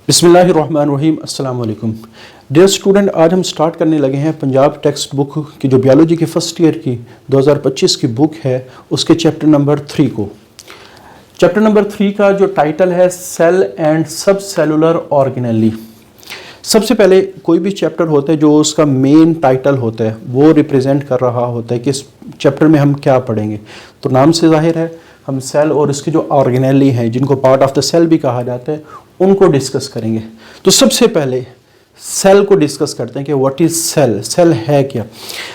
बिस्मिल्लाहिर्रहमानिर्रहीम अस्सलाम वालेकुम। डियर स्टूडेंट, आज हम स्टार्ट करने लगे हैं पंजाब टेक्स्ट बुक की जो बायोलॉजी के फर्स्ट ईयर की 2025 की बुक है उसके चैप्टर नंबर 3 को। चैप्टर नंबर 3 का जो टाइटल है सेल एंड सब सेलुलर ऑर्गेनेली। सबसे पहले कोई भी चैप्टर होता है जो उसका मेन टाइटल होता है वो रिप्रेजेंट कर रहा होता है कि इस चैप्टर में हम क्या पढ़ेंगे। तो नाम से जाहिर है हम सेल और इसके जो ऑर्गेनेली हैं जिनको पार्ट ऑफ द सेल भी कहा जाता है उनको डिस्कस करेंगे। तो सबसे पहले सेल को डिस्कस करते हैं कि व्हाट इज सेल, सेल है क्या।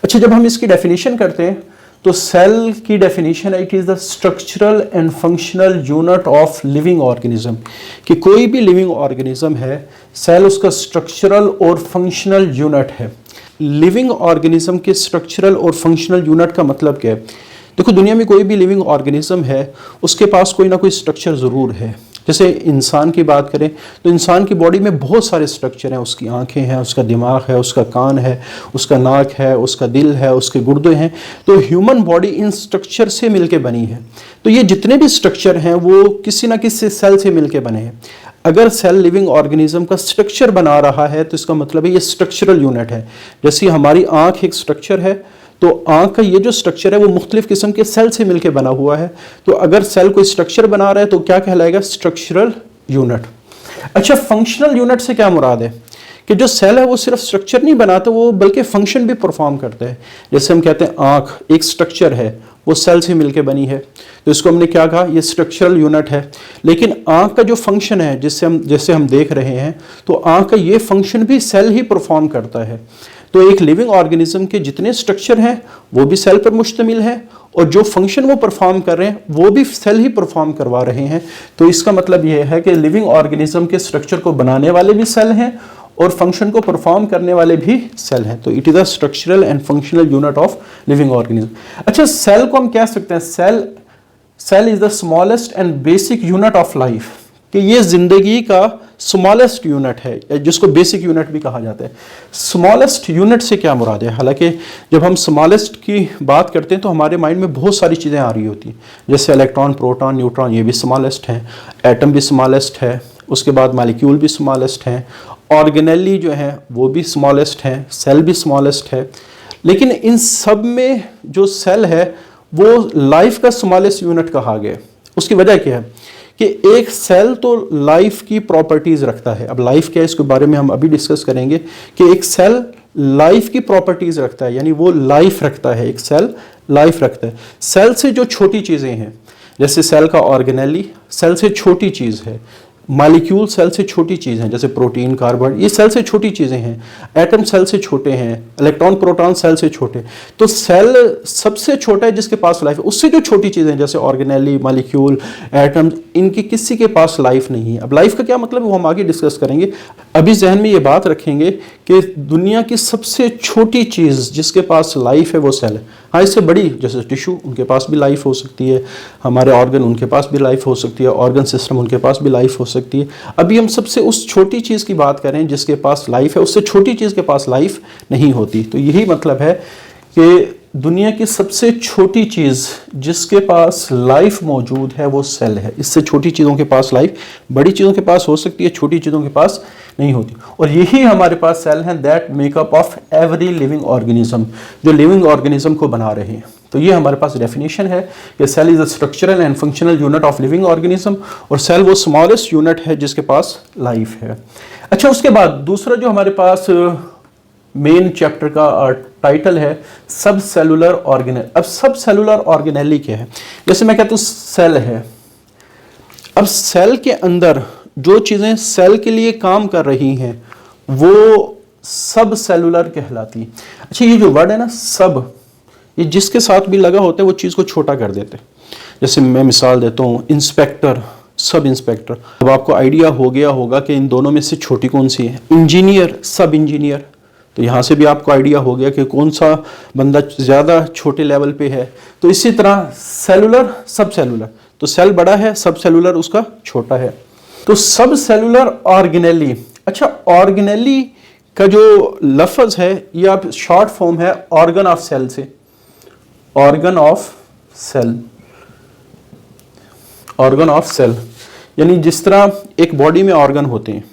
अच्छा, जब हम इसकी डेफिनेशन करते हैं तो सेल की डेफिनेशन है it is the structural and functional unit of living organism. कि कोई भी लिविंग ऑर्गेनिज्म है सेल उसका स्ट्रक्चरल और फंक्शनल यूनिट है। लिविंग ऑर्गेनिज्म के स्ट्रक्चरल और फंक्शनल यूनिट का मतलब क्या है? देखो, दुनिया में कोई भी लिविंग ऑर्गेनिज्म है उसके पास कोई ना कोई स्ट्रक्चर ज़रूर है। जैसे इंसान की बात करें तो इंसान की बॉडी में बहुत सारे स्ट्रक्चर हैं। उसकी आंखें हैं, उसका दिमाग है, उसका कान है, उसका नाक है, उसका दिल है, उसके गुर्दे हैं। तो ह्यूमन बॉडी इन स्ट्रक्चर से मिलके बनी है। तो ये जितने भी स्ट्रक्चर हैं वो किसी ना किसी सेल से मिलके बने हैं। अगर सेल लिविंग ऑर्गेनिज्म का स्ट्रक्चर बना रहा है तो इसका मतलब है ये स्ट्रक्चरल यूनिट है। जैसे हमारी आंख एक स्ट्रक्चर है तो आंख का ये जो स्ट्रक्चर है वो मुख्तलिफ किस्म के सेल से मिलकर बना हुआ है। तो अगर सेल कोई स्ट्रक्चर बना रहा है तो क्या कहलाएगा? Structural unit. अच्छा, फंक्शनल यूनिट से क्या मुराद है? कि जो सेल है वो सिर्फ स्ट्रक्चर नहीं बनाता, वो बल्कि फंक्शन भी परफॉर्म करता है। जैसे हम कहते हैं आंख एक स्ट्रक्चर है, वो सेल से मिलकर बनी है, तो इसको हमने क्या कहा? ये स्ट्रक्चरल यूनिट है। लेकिन आंख का जो फंक्शन है जैसे हम देख रहे हैं तो आंख का ये फंक्शन भी सेल ही परफॉर्म करता है। तो एक लिविंग ऑर्गेनिज्म के जितने स्ट्रक्चर हैं वो भी सेल पर मुश्तमिल है और जो फंक्शन वो परफॉर्म कर रहे हैं वो भी सेल ही परफॉर्म करवा रहे हैं। तो इसका मतलब ये है कि लिविंग ऑर्गेनिज्म के स्ट्रक्चर को बनाने वाले भी सेल हैं और फंक्शन को परफॉर्म करने वाले भी सेल हैं। तो it is a structural and functional unit of living organism. अच्छा, सेल को हम कह सकते हैं cell is the smallest and basic unit of life. कि ये जिंदगी का स्मॉलेस्ट यूनिट है जिसको बेसिक यूनिट भी कहा जाता है। स्मॉलेस्ट यूनिट से क्या मुराद है? हालांकि जब हम स्मॉलेस्ट की बात करते हैं तो हमारे माइंड में बहुत सारी चीज़ें आ रही होती हैं। जैसे इलेक्ट्रॉन, प्रोटॉन, न्यूट्रॉन, ये भी स्मॉलेस्ट हैं। एटम भी स्मॉलेस्ट है। उसके बाद मालिक्यूल भी स्मॉलेस्ट हैं। ऑर्गेनेली जो है वो भी स्मॉलेस्ट हैं। सेल भी स्मॉलेस्ट है। लेकिन इन सब में जो सेल है वो लाइफ का स्मॉलेस्ट यूनिट कहा गया। उसकी वजह क्या है? कि एक सेल तो लाइफ की प्रॉपर्टीज रखता है। अब लाइफ क्या है इसके बारे में हम अभी डिस्कस करेंगे कि एक सेल लाइफ की प्रॉपर्टीज रखता है, यानी वो लाइफ रखता है। एक सेल लाइफ रखता है। सेल से जो छोटी चीज़ें हैं जैसे सेल का ऑर्गेनेली सेल से छोटी चीज़ है। मालिक्यूल सेल से छोटी चीज़ हैं जैसे प्रोटीन, कार्बन, ये सेल से छोटी चीज़ें हैं। एटम सेल से छोटे हैं। इलेक्ट्रॉन, प्रोटॉन सेल से छोटे। तो सेल सबसे छोटा है जिसके पास लाइफ है। उससे जो छोटी चीज़ें जैसे ऑर्गेनेली, मालिक्यूल, एटम, इनकी किसी के पास लाइफ नहीं है। अब लाइफ का क्या मतलब है वो हम आगे डिस्कस करेंगे। अभी जहन में ये बात रखेंगे कि दुनिया की सबसे छोटी चीज़ जिसके पास लाइफ है वो सेल है। हाँ, इससे बड़ी जैसे टिश्यू, उनके पास भी लाइफ हो सकती है। हमारे ऑर्गन, उनके पास भी लाइफ हो सकती है। ऑर्गन सिस्टम, उनके पास भी लाइफ हो सकती है। अभी हम सबसे उस छोटी चीज़ की बात करें जिसके पास लाइफ है, उससे छोटी चीज़ के पास लाइफ नहीं होती। तो यही मतलब है कि दुनिया की सबसे छोटी चीज़ जिसके पास लाइफ मौजूद है वो सेल है। इससे छोटी चीज़ों के पास लाइफ बड़ी चीज़ों के पास हो सकती है, छोटी चीज़ों के पास नहीं होती। और यही हमारे पास सेल हैं that makeup of every living organism, जो लिविंग ऑर्गेनिज्म को बना रहे हैं। तो ये हमारे पास डेफिनेशन है कि cell is a structural and functional unit of living organism और सेल वो स्मॉलेस्ट यूनिट है जिसके पास लाइफ है। अच्छा, उसके बाद दूसरा जो हमारे पास मेन चैप्टर का टाइटल है सब सेलुलर ऑर्गेनेल। अब सब सेलुलर ऑर्गेनेली क्या है? जैसे मैं कहता हूँ सेल है। अब सेल के अंदर जो चीज़ें सेल के लिए काम कर रही हैं वो सब सेलुलर कहलाती है। अच्छा, ये जो वर्ड है ना सब, ये जिसके साथ भी लगा होता है वो चीज़ को छोटा कर देते हैं। जैसे मैं मिसाल देता हूँ, इंस्पेक्टर, सब इंस्पेक्टर। अब आपको आइडिया हो गया होगा कि इन दोनों में से छोटी कौन सी है। इंजीनियर, सब इंजीनियर। तो यहाँ से भी आपको आइडिया हो गया कि कौन सा बंदा ज़्यादा छोटे लेवल पे है। तो इसी तरह सेलुलर, सब सेलुलर। तो सेल बड़ा है, सब सेलुलर उसका छोटा है। तो सब सेलुलर ऑर्गेनेली। अच्छा, ऑर्गेनेली का जो लफ्ज़ है ये आप शॉर्ट फॉर्म है ऑर्गन ऑफ सेल से। Organ of cell, organ of cell यानी जिस तरह एक बॉडी में ऑर्गन होते हैं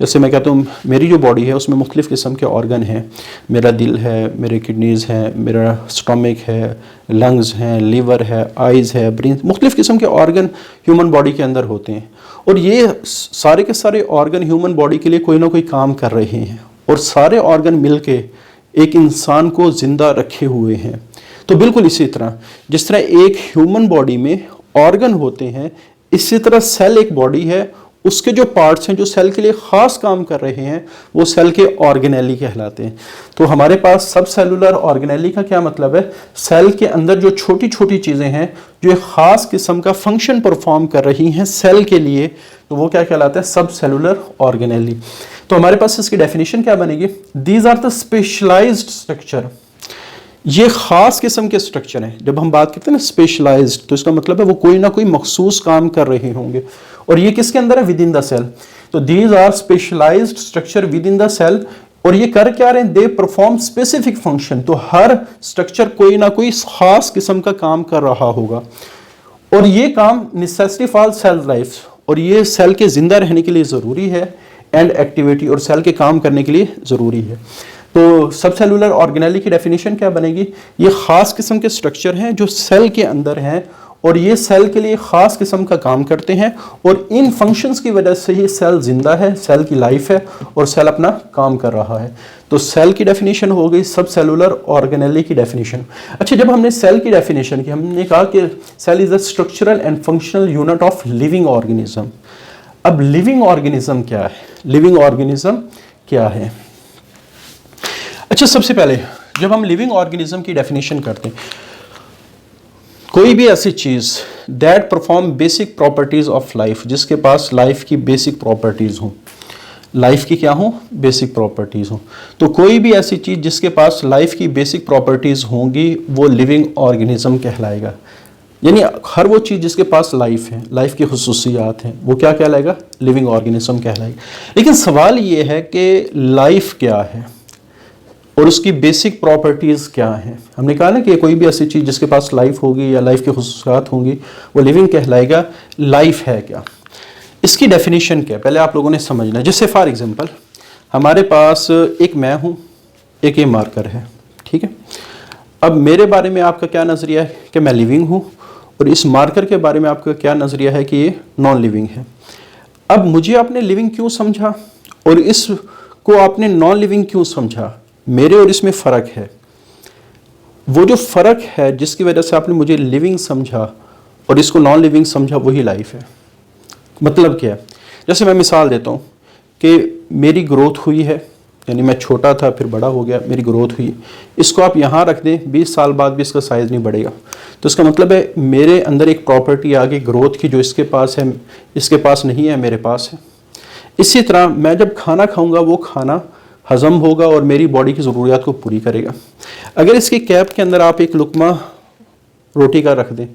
जैसे मैं कहता हूँ मेरी जो बॉडी है उसमें मुख्तलिफ़ किस्म के ऑर्गन हैं, मेरा दिल है, मेरे किडनीज़ हैं, मेरा स्टमक है, लंग्स हैं, लीवर है, आइज़ है, ब्रेन, मुख्तलिफ़ किस्म के ऑर्गन ह्यूमन बॉडी के अंदर होते हैं। और ये सारे के सारे ऑर्गन ह्यूमन बॉडी के लिए कोई ना कोई काम कर रहे हैं और सारे ऑर्गन मिलके एक इंसान को ज़िंदा रखे हुए हैं। तो बिल्कुल इसी तरह जिस तरह एक ह्यूमन बॉडी में ऑर्गन होते हैं, इसी तरह सेल एक बॉडी है, उसके जो पार्ट्स हैं जो सेल के लिए ख़ास काम कर रहे हैं वो सेल के ऑर्गेनेली कहलाते हैं। तो हमारे पास सब सेलुलर ऑर्गेनेली का क्या मतलब है? सेल के अंदर जो छोटी छोटी चीज़ें हैं जो एक ख़ास किस्म का फंक्शन परफॉर्म कर रही हैं सेल के लिए, तो वो क्या कहलाता है? सब सेलुलर ऑर्गेनेली। तो हमारे पास इसकी डेफिनेशन क्या बनेगी? These are the specialised structure. ये ख़ास किस्म के स्ट्रक्चर हैं। जब हम बात करते हैं ना स्पेशलाइज्ड, तो इसका मतलब है वो कोई ना कोई मखसूस काम कर रहे होंगे। और ये किसके अंदर है? Within the cell. तो these are specialised structure within the cell. और ये कर क्या रहे हैं? They perform specific function. तो हर स्ट्रक्चर कोई ना कोई खास किस्म का काम कर रहा होगा और ये काम नेसेसिटी फॉर सेल लाइफ, और ये सेल के जिंदा रहने के लिए ज़रूरी है, एंड एक्टिविटी, और सेल के काम करने के लिए ज़रूरी है। तो सब सेलुलर ऑर्गेनेली की डेफिनेशन क्या बनेगी? ये ख़ास किस्म के स्ट्रक्चर हैं जो सेल के अंदर हैं और ये सेल के लिए ख़ास किस्म का काम करते हैं और इन फंक्शंस की वजह से ही सेल जिंदा है, सेल की लाइफ है और सेल अपना काम कर रहा है। तो सेल की डेफिनेशन हो गई सब सेलुलर ऑर्गेनेली की डेफिनेशन। अच्छा, जब हमने सेल की डेफिनेशन की, हमने कहा कि cell is a structural and functional unit of living organism. अब लिविंग ऑर्गेनिज्म क्या है? लिविंग ऑर्गेनिज्म क्या है? अच्छा, सबसे पहले जब हम लिविंग ऑर्गेनिज्म की डेफिनेशन करते हैं, कोई भी ऐसी चीज़ that perform basic properties of life, जिसके पास लाइफ की बेसिक प्रॉपर्टीज हों, लाइफ की क्या हो? बेसिक प्रॉपर्टीज हों। तो कोई भी ऐसी चीज़ जिसके पास लाइफ की बेसिक प्रॉपर्टीज होंगी वो लिविंग ऑर्गेनिज्म कहलाएगा। यानी हर वो चीज़ जिसके पास लाइफ है, लाइफ की खुसूसियात हैं, वो क्या कहलाएगा? लिविंग ऑर्गेनिज्म कहलाएगा। लेकिन सवाल ये है कि लाइफ क्या है और उसकी बेसिक प्रॉपर्टीज़ क्या हैं? हमने कहा ना कि कोई भी ऐसी चीज़ जिसके पास लाइफ होगी या लाइफ की खुसूसियात होंगी वो लिविंग कहलाएगा। लाइफ है क्या? इसकी डेफिनेशन क्या है पहले आप लोगों ने समझना है। जैसे फॉर एग्जांपल हमारे पास एक मैं हूँ, एक ये मार्कर है, ठीक है। अब मेरे बारे में आपका क्या नज़रिया है कि मैं लिविंग हूँ, और इस मार्कर के बारे में आपका क्या नज़रिया है कि ये नॉन लिविंग है। अब मुझे आपने लिविंग क्यों समझा और इसको आपने नॉन लिविंग क्यों समझा? मेरे और इसमें फ़र्क है। वो जो फ़र्क है जिसकी वजह से आपने मुझे लिविंग समझा और इसको नॉन लिविंग समझा, वही लाइफ है। मतलब क्या है? जैसे मैं मिसाल देता हूँ कि मेरी ग्रोथ हुई है, यानी मैं छोटा था फिर बड़ा हो गया, मेरी ग्रोथ हुई। इसको आप यहाँ रख दें, 20 साल बाद भी इसका साइज़ नहीं बढ़ेगा। तो इसका मतलब है मेरे अंदर एक प्रॉपर्टी आ गई ग्रोथ की जो इसके पास है, इसके पास नहीं है, मेरे पास है। इसी तरह मैं जब खाना खाऊंगा वो खाना हज़म होगा और मेरी बॉडी की ज़रूरियात को पूरी करेगा। अगर इसकी कैप के अंदर आप एक लुकमा रोटी का रख दें,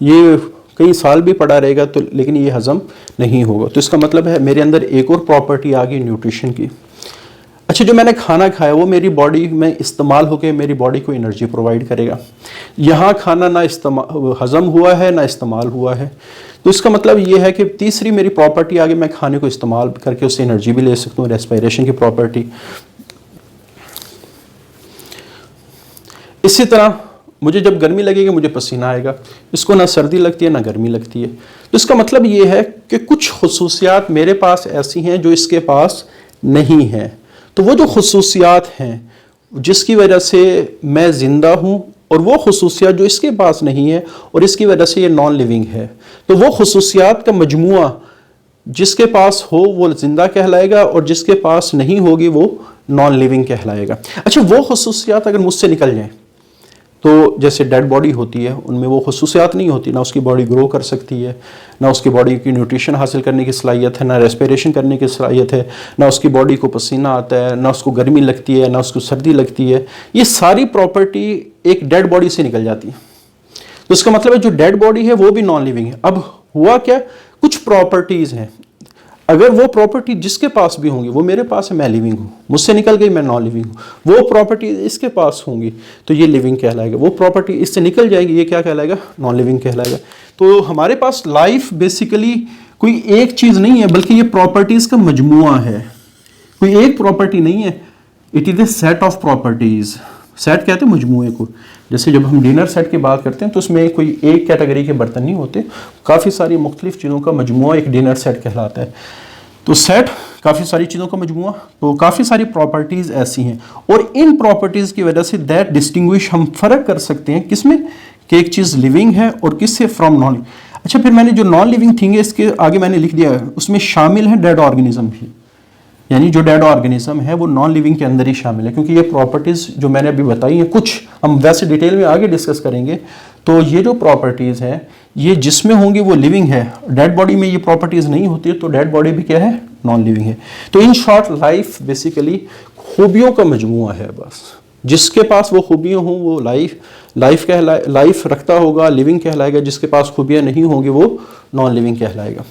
ये कई साल भी पड़ा रहेगा तो लेकिन ये हज़म नहीं होगा। तो इसका मतलब है मेरे अंदर एक और प्रॉपर्टी आ गई न्यूट्रिशन की। अच्छा, जो मैंने खाना खाया वो मेरी बॉडी में इस्तेमाल होकर मेरी बॉडी को एनर्जी प्रोवाइड करेगा। यहाँ खाना ना हज़म हुआ है ना इस्तेमाल हुआ है, तो इसका मतलब ये है कि तीसरी मेरी प्रॉपर्टी आगे, मैं खाने को इस्तेमाल करके उससे एनर्जी भी ले सकता हूँ, रेस्पिरेशन की प्रॉपर्टी। इसी तरह मुझे जब गर्मी लगेगी मुझे पसीना आएगा, इसको ना सर्दी लगती है ना गर्मी लगती है। तो इसका मतलब ये है कि कुछ खुसूसियात मेरे पास ऐसी हैं जो इसके पास नहीं हैं। तो वो जो खुसूसियात हैं जिसकी वजह से मैं ज़िंदा हूँ और वो खुसूसियात जो इसके पास नहीं है और इसकी वजह से ये नॉन लिविंग है, तो वो खुसूसियात का मजमुआ जिसके पास हो वो ज़िंदा कहलाएगा और जिसके पास नहीं होगी वो नॉन लिविंग कहलाएगा। अच्छा, वो खुसूसियात अगर मुझसे निकल जाएं, तो जैसे डेड बॉडी होती है उनमें वो खुसूसियात नहीं होती, ना उसकी बॉडी ग्रो कर सकती है, ना उसकी बॉडी की न्यूट्रिशन हासिल करने की सलाहियत है, ना रेस्पिरेशन करने की सलाहियत है, ना उसकी बॉडी को पसीना आता है, ना उसको गर्मी लगती है, ना उसको सर्दी लगती है। ये सारी प्रॉपर्टी एक डेड बॉडी से निकल जाती है। तो इसका मतलब है जो डेड बॉडी है वो भी नॉन लिविंग है। अब हुआ क्या, कुछ प्रॉपर्टीज़ हैं, अगर वो प्रॉपर्टी जिसके पास भी होंगी, वो मेरे पास है मैं लिविंग हूँ, मुझसे निकल गई मैं नॉन लिविंग हूँ, वो प्रॉपर्टी इसके पास होंगी तो ये लिविंग कहलाएगा, वो प्रॉपर्टी इससे निकल जाएगी ये क्या कहलाएगा, नॉन लिविंग कहलाएगा। तो हमारे पास लाइफ बेसिकली कोई एक चीज नहीं है, बल्कि ये प्रॉपर्टीज का मजमुआ है, कोई एक प्रॉपर्टी नहीं है। It is a set of properties. Set कहते हैं मजमुए को। जैसे जब हम डिनर सेट की बात करते हैं तो उसमें कोई एक कैटेगरी के बर्तन नहीं होते, काफ़ी सारी मुख्तलिफ चीज़ों का मजमुआ एक डिनर सेट कहलाता है। तो सेट काफ़ी सारी चीज़ों का मजमुआ, तो काफ़ी सारी प्रॉपर्टीज़ ऐसी हैं, और इन प्रॉपर्टीज़ की वजह से दैट डिस्टिंग्विश, हम फ़र्क कर सकते हैं किसमें कि एक चीज़ लिविंग है और किससे फ्रॉम नॉन लिविंग। अच्छा, फिर मैंने जो नॉन लिविंग थिंग है इसके आगे मैंने लिख दिया है, उसमें शामिल है डेड ऑर्गेनिज्म भी, यानी जो डेड ऑर्गेनिज्म है वो नॉन लिविंग के अंदर ही शामिल है, क्योंकि ये प्रॉपर्टीज़ जो मैंने अभी बताई हैं, कुछ हम वैसे डिटेल में आगे डिस्कस करेंगे। तो ये जो प्रॉपर्टीज़ हैं ये जिसमें होंगी वो लिविंग है, डेड बॉडी में ये प्रॉपर्टीज़ नहीं होती, तो डेड बॉडी भी क्या है, नॉन लिविंग है। तो इन शॉर्ट लाइफ बेसिकली खूबियों का मजमुआ है, बस जिसके पास वो खूबियाँ हों वो लाइफ रखता होगा, लिविंग कहलाएगा, जिसके पास खूबियाँ नहीं होंगी वो नॉन लिविंग कहलाएगा।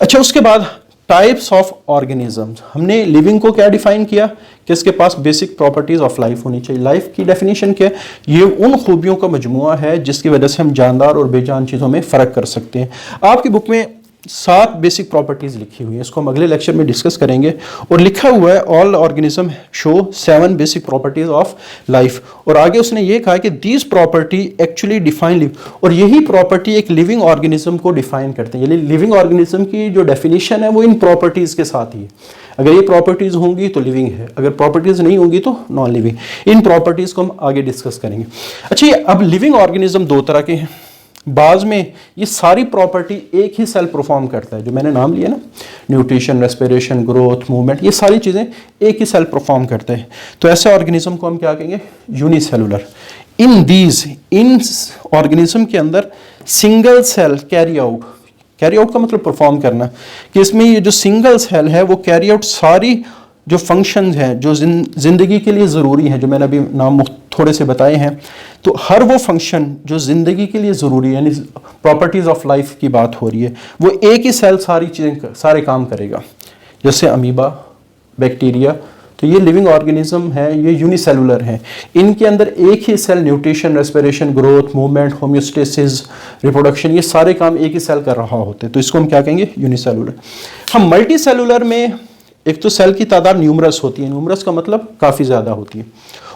अच्छा, उसके बाद टाइप्स ऑफ ऑर्गेनिज्म, हमने लिविंग को क्या डिफाइन किया कि इसके पास बेसिक प्रॉपर्टीज ऑफ लाइफ होनी चाहिए। लाइफ की डेफिनेशन क्या है, ये उन खूबियों का मजमुआ है जिसकी वजह से हम जानदार और बेजान चीज़ों में फ़र्क कर सकते हैं। आपकी बुक में 7 बेसिक प्रॉपर्टीज लिखी हुई है, इसको हम अगले लेक्चर में डिस्कस करेंगे। और लिखा हुआ है all organism show 7 basic properties of life, और आगे उसने ये कहा कि these property actually define live, और यही प्रॉपर्टी एक लिविंग ऑर्गेनिज्म को डिफाइन करते हैं। यानी लिविंग ऑर्गेनिज्म की जो डेफिनेशन है वो इन प्रॉपर्टीज के साथ ही है। अगर ये प्रॉपर्टीज होंगी तो लिविंग है, अगर प्रॉपर्टीज नहीं होंगी तो नॉन लिविंग। इन प्रॉपर्टीज को हम आगे डिस्कस करेंगे। अच्छा, ये अब लिविंग ऑर्गेनिज्म 2 तरह के हैं। बाज में ये सारी प्रॉपर्टी एक ही सेल परफॉर्म करता है, जो मैंने नाम लिया ना, न्यूट्रिशन, रेस्पिरेशन, ग्रोथ, मूवमेंट, ये सारी चीज़ें एक ही सेल परफॉर्म करते हैं। तो ऐसे ऑर्गेनिज्म को हम क्या कहेंगे, यूनिसेलुलर। इन ऑर्गेनिज्म के अंदर सिंगल सेल कैरी आउट का मतलब परफॉर्म करना, कि इसमें ये जो सिंगल सेल है वो कैरी आउट सारी जो फंक्शंस हैं जो जिंदगी के लिए ज़रूरी हैं, जो मैंने अभी नाम थोड़े से बताए हैं। तो हर वो फंक्शन जो ज़िंदगी के लिए ज़रूरी है, यानी प्रॉपर्टीज़ ऑफ लाइफ की बात हो रही है, वो एक ही सेल सारे काम करेगा। जैसे अमीबा, बैक्टीरिया, तो ये लिविंग ऑर्गेनिज्म है, ये यूनिसेलुलर हैं। इनके अंदर एक ही cell nutrition, respiration, growth, movement, homeostasis, reproduction, ये सारे काम एक ही सेल कर रहा होते हैं। तो इसको हम क्या कहेंगे, यूनिसेलुलर। हम मल्टी सेलुलर में एक तो सेल की तादाद न्यूमरस होती है, न्यूमरस का मतलब काफ़ी ज़्यादा होती है,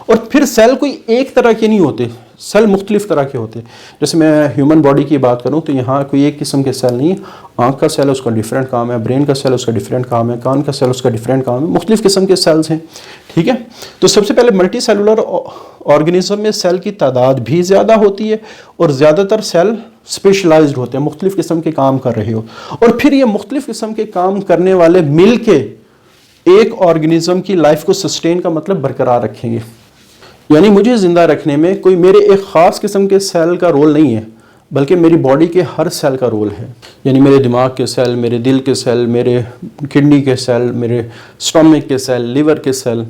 और फिर सेल कोई एक तरह के नहीं होते, सेल मुख्तलिफ तरह के होते हैं। जैसे मैं ह्यूमन बॉडी की बात करूं तो यहाँ कोई एक किस्म के सेल नहीं है। आँख का सेल है, उसका डिफरेंट काम है, ब्रेन का सेल उसका डिफरेंट काम है, कान का सेल उसका डिफरेंट काम है, मुख्तलिफ किस्म के सेल्स हैं, ठीक है। तो सबसे पहले मल्टी सेलुलर ऑर्गेनिज्म में सेल की तादाद भी ज़्यादा होती है, और ज़्यादातर सेल स्पेशलाइज्ड होते हैं, मुख्तलिफ किस्म के काम कर रहे हो, और फिर ये मुख्तलिफ किस्म के काम करने वाले मिल के एक ऑर्गेनिज्म की लाइफ को सस्टेन का मतलब बरकरार रखेंगे। यानी मुझे ज़िंदा रखने में कोई मेरे एक ख़ास किस्म के सेल का रोल नहीं है, बल्कि मेरी बॉडी के हर सेल का रोल है। यानी मेरे दिमाग के सेल, मेरे दिल के सेल, मेरे किडनी के सेल, मेरे स्टमक के सेल, लिवर के सेल,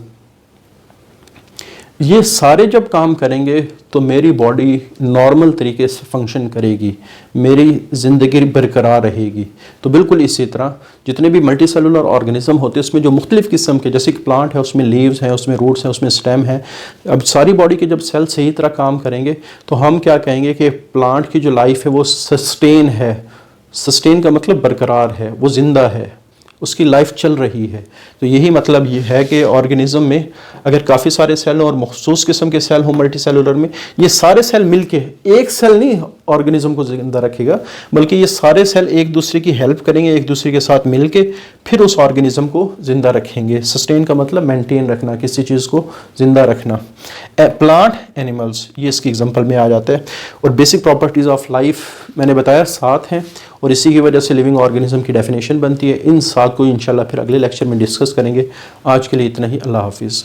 ये सारे जब काम करेंगे तो मेरी बॉडी नॉर्मल तरीके से फंक्शन करेगी, मेरी ज़िंदगी बरकरार रहेगी। तो बिल्कुल इसी तरह जितने भी मल्टी सेलुलर ऑर्गेनिज्म होते हैं उसमें जो मुख्तलिफ किस्म के, जैसे कि प्लांट है उसमें लीव्स हैं, उसमें रूट्स हैं, उसमें स्टेम है। अब सारी बॉडी के जब सेल सही तरह काम करेंगे तो हम क्या कहेंगे कि प्लांट की जो लाइफ है वो सस्टेन है। सस्टेन का मतलब बरकरार है, वो ज़िंदा है, उसकी लाइफ चल रही है। तो यही मतलब ये है कि ऑर्गेनिज्म में अगर काफ़ी सारे सेल और मखसूस किस्म के सेल हों मल्टी सेलुलर में, ये सारे सेल मिलके एक सेल नहीं ऑर्गेनिज्म को जिंदा रखेगा, बल्कि ये सारे सेल एक दूसरे की हेल्प करेंगे, एक दूसरे के साथ मिलके फिर उस ऑर्गेनिज्म को जिंदा रखेंगे। सस्टेन का मतलब मेंटेन रखना, किसी चीज़ को जिंदा रखना। प्लांट, एनिमल्स, ये इसकी एग्जांपल में आ जाता है। और बेसिक प्रॉपर्टीज़ ऑफ लाइफ मैंने बताया 7 हैं, और इसी की वजह से लिविंग ऑर्गेनिज्म की डेफिनेशन बनती है। इन 7 को इंशाल्लाह फिर अगले लेक्चर में डिस्कस करेंगे। आज के लिए इतना ही। अल्लाह हाफिज़।